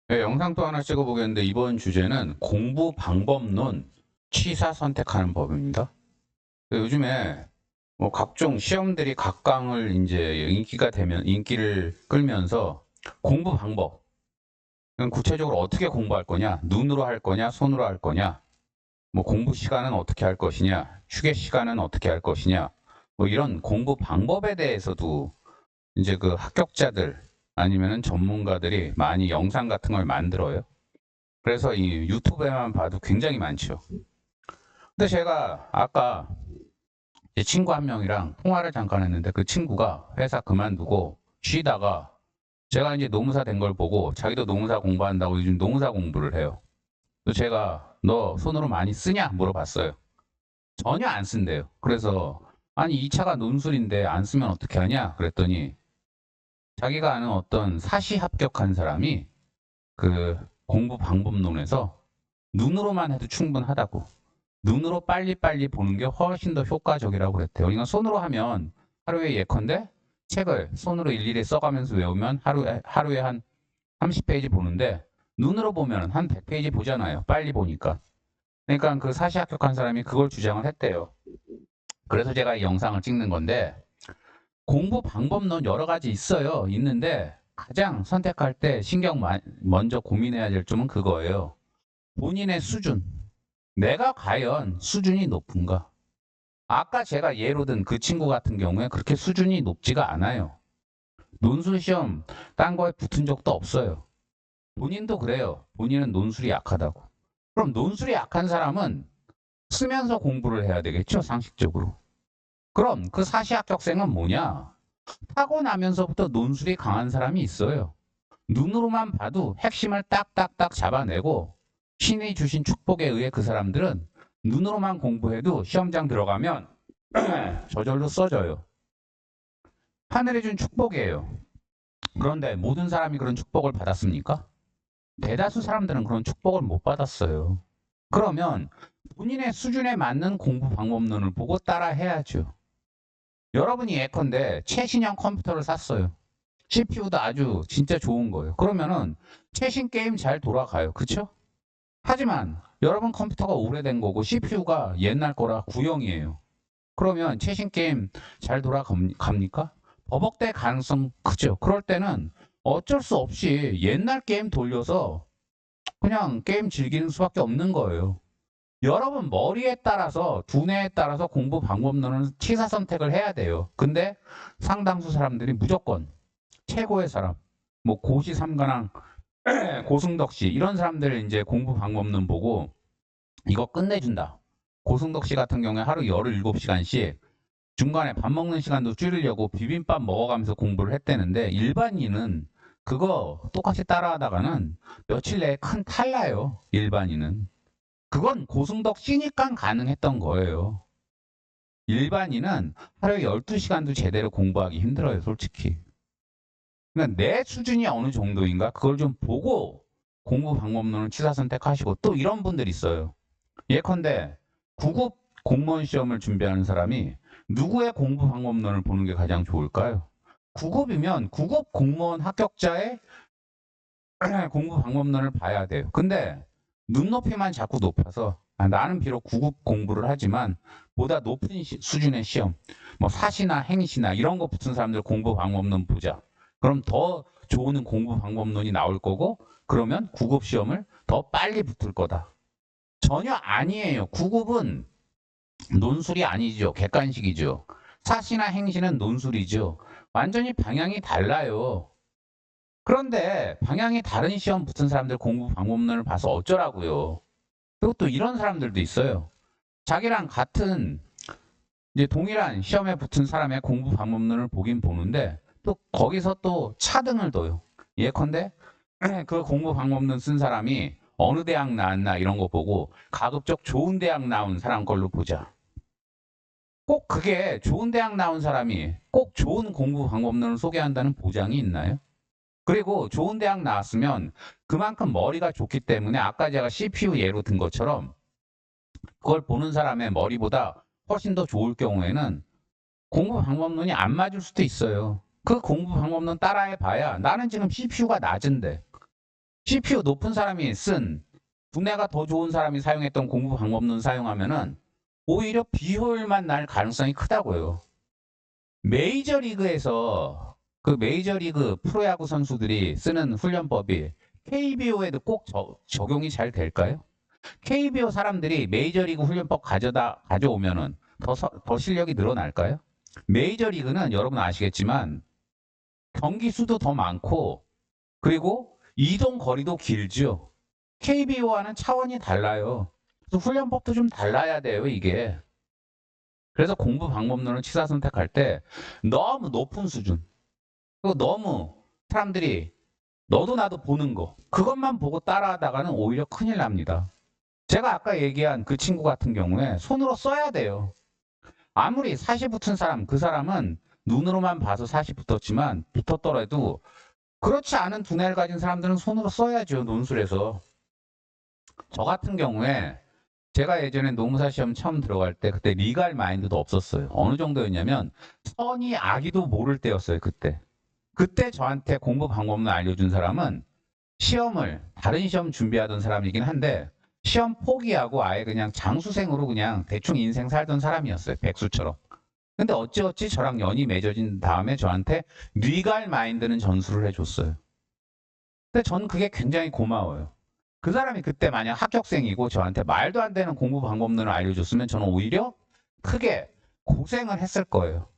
네, 영상 또 하나 찍어보겠는데 이번 주제는 공부 방법론 취사 선택하는 법입니다. 요즘에 뭐 각종 시험들이 각광을 이제 인기를 끌면서 공부 방법, 그럼 구체적으로 어떻게 공부할 거냐, 눈으로 할 거냐, 손으로 할 거냐, 뭐 공부 시간은 어떻게 할 것이냐, 휴게 시간은 어떻게 할 것이냐, 뭐 이런 공부 방법에 대해서도 이제 그 합격자들 아니면은 전문가들이 많이 영상 같은 걸 만들어요. 그래서 이 유튜브에만 봐도 굉장히 많죠. 근데 제가 아까 제 친구 한 명이랑 통화를 잠깐 했는데 그 친구가 회사 그만두고 쉬다가 제가 이제 노무사 된 걸 보고 자기도 노무사 공부한다고 요즘 노무사 공부를 해요. 그래서 제가 너 손으로 많이 쓰냐 물어봤어요. 전혀 안 쓴대요. 그래서 아니 이 차가 논술인데 안 쓰면 어떻게 하냐 그랬더니 자기가 아는 어떤 사시 합격한 사람이 그 공부 방법론에서 눈으로만 해도 충분하다고. 눈으로 빨리빨리 보는 게 훨씬 더 효과적이라고 그랬대요. 이건 손으로 하면 하루에 예컨대 책을 손으로 일일이 써가면서 외우면 하루에 한 30페이지 보는데 눈으로 보면 한 100페이지 보잖아요. 빨리 보니까. 그러니까 그 사시 합격한 사람이 그걸 주장을 했대요. 그래서 제가 이 영상을 찍는 건데 공부 방법론 여러 가지 있어요. 있는데 가장 선택할 때 먼저 고민해야 될 점은 그거예요. 본인의 수준. 내가 과연 수준이 높은가? 아까 제가 예로 든 그 친구 같은 경우에 그렇게 수준이 높지가 않아요. 논술 시험 딴 거에 붙은 적도 없어요. 본인도 그래요. 본인은 논술이 약하다고. 그럼 논술이 약한 사람은 쓰면서 공부를 해야 되겠죠, 상식적으로. 그럼 그 사시 합격생은 뭐냐? 타고나면서부터 논술이 강한 사람이 있어요. 눈으로만 봐도 핵심을 딱딱딱 잡아내고 신이 주신 축복에 의해 그 사람들은 눈으로만 공부해도 시험장 들어가면 저절로 써져요. 하늘이 준 축복이에요. 그런데 모든 사람이 그런 축복을 받았습니까? 대다수 사람들은 그런 축복을 못 받았어요. 그러면 본인의 수준에 맞는 공부 방법론을 보고 따라 해야죠. 여러분이 예컨대 최신형 컴퓨터를 샀어요. CPU도 아주 진짜 좋은 거예요. 그러면은 최신 게임 잘 돌아가요. 그쵸? 하지만 여러분 컴퓨터가 오래된 거고 CPU가 옛날 거라 구형이에요. 그러면 최신 게임 잘 돌아갑니까? 버벅될 가능성 크죠. 그럴 때는 어쩔 수 없이 옛날 게임 돌려서 그냥 게임 즐기는 수밖에 없는 거예요. 여러분 머리에 따라서 두뇌에 따라서 공부 방법론은 취사 선택을 해야 돼요. 근데 상당수 사람들이 무조건 최고의 사람, 뭐 고시 삼관왕, 고승덕 씨 이런 사람들 이제 공부 방법론 보고 이거 끝내준다. 고승덕 씨 같은 경우에 하루 17시간씩 중간에 밥 먹는 시간도 줄이려고 비빔밥 먹어가면서 공부를 했대는데 일반인은 그거 똑같이 따라하다가는 며칠 내에 큰 탈나요. 일반인은. 그건 고승덕 씨니까 가능했던 거예요. 일반인은 하루에 12시간도 제대로 공부하기 힘들어요, 솔직히. 그러니까 내 수준이 어느 정도인가 그걸 좀 보고 공부 방법론을 취사 선택하시고 또 이런 분들 있어요. 예컨대 9급 공무원 시험을 준비하는 사람이 누구의 공부 방법론을 보는 게 가장 좋을까요? 9급이면 9급 공무원 합격자의 공부 방법론을 봐야 돼요. 근데 눈높이만 자꾸 높아서 나는 비록 9급 공부를 하지만 보다 높은 수준의 시험, 뭐 사시나 행시나 이런 거 붙은 사람들 공부 방법론 보자. 그럼 더 좋은 공부 방법론이 나올 거고 그러면 9급 시험을 더 빨리 붙을 거다. 전혀 아니에요. 9급은 논술이 아니죠. 객관식이죠. 사시나 행시는 논술이죠. 완전히 방향이 달라요. 그런데 방향이 다른 시험 붙은 사람들 공부 방법론을 봐서 어쩌라고요. 그리고 또 이런 사람들도 있어요. 자기랑 같은 이제 동일한 시험에 붙은 사람의 공부 방법론을 보긴 보는데 또 거기서 또 차등을 둬요. 예컨대 그 공부 방법론 쓴 사람이 어느 대학 나왔나 이런 거 보고 가급적 좋은 대학 나온 사람 걸로 보자. 꼭 그게 좋은 대학 나온 사람이 꼭 좋은 공부 방법론을 소개한다는 보장이 있나요? 그리고 좋은 대학 나왔으면 그만큼 머리가 좋기 때문에 아까 제가 CPU 예로 든 것처럼 그걸 보는 사람의 머리보다 훨씬 더 좋을 경우에는 공부 방법론이 안 맞을 수도 있어요. 그 공부 방법론 따라해 봐야 나는 지금 CPU가 낮은데 CPU 높은 사람이 쓴 두뇌가 더 좋은 사람이 사용했던 공부 방법론 사용하면은 오히려 비효율만 날 가능성이 크다고요. 메이저리그에서 그 메이저리그 프로야구 선수들이 쓰는 훈련법이 KBO에도 꼭 적용이 잘 될까요? KBO 사람들이 메이저리그 훈련법 가져오면은 더 실력이 늘어날까요? 메이저리그는 여러분 아시겠지만 경기 수도 더 많고 그리고 이동 거리도 길죠. KBO와는 차원이 달라요. 그래서 훈련법도 좀 달라야 돼요, 이게. 그래서 공부 방법론을 취사 선택할 때 너무 높은 수준, 그리고 너무 사람들이 너도 나도 보는 거, 그것만 보고 따라하다가는 오히려 큰일 납니다. 제가 아까 얘기한 그 친구 같은 경우에 손으로 써야 돼요. 아무리 사시 붙은 사람, 그 사람은 눈으로만 봐서 사시 붙었지만 붙었더라도 그렇지 않은 두뇌를 가진 사람들은 손으로 써야죠, 논술에서. 저 같은 경우에 제가 예전에 노무사 시험 처음 들어갈 때 그때 리갈 마인드도 없었어요. 어느 정도였냐면 선이 악이도 모를 때였어요, 그때. 그때 저한테 공부 방법을 알려준 사람은 시험을 다른 시험 준비하던 사람이긴 한데 시험 포기하고 아예 그냥 장수생으로 그냥 대충 인생 살던 사람이었어요, 백수처럼. 근데 어찌어찌 저랑 연이 맺어진 다음에 저한테 리갈 마인드는 전수를 해줬어요. 근데 저는 그게 굉장히 고마워요. 그 사람이 그때 만약 합격생이고 저한테 말도 안 되는 공부 방법론을 알려줬으면 저는 오히려 크게 고생을 했을 거예요.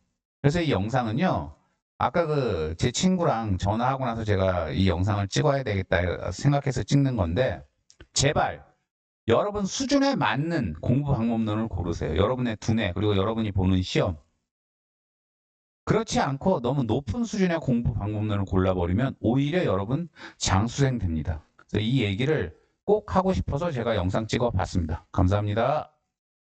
그래서 이 영상은요, 아까 그 제 친구랑 전화하고 나서 제가 이 영상을 찍어야 되겠다 생각해서 찍는 건데, 제발 여러분 수준에 맞는 공부 방법론을 고르세요. 여러분의 두뇌 그리고 여러분이 보는 시험. 그렇지 않고 너무 높은 수준의 공부 방법론을 골라버리면 오히려 여러분 장수생 됩니다. 그래서 이 얘기를 꼭 하고 싶어서 제가 영상 찍어 봤습니다. 감사합니다.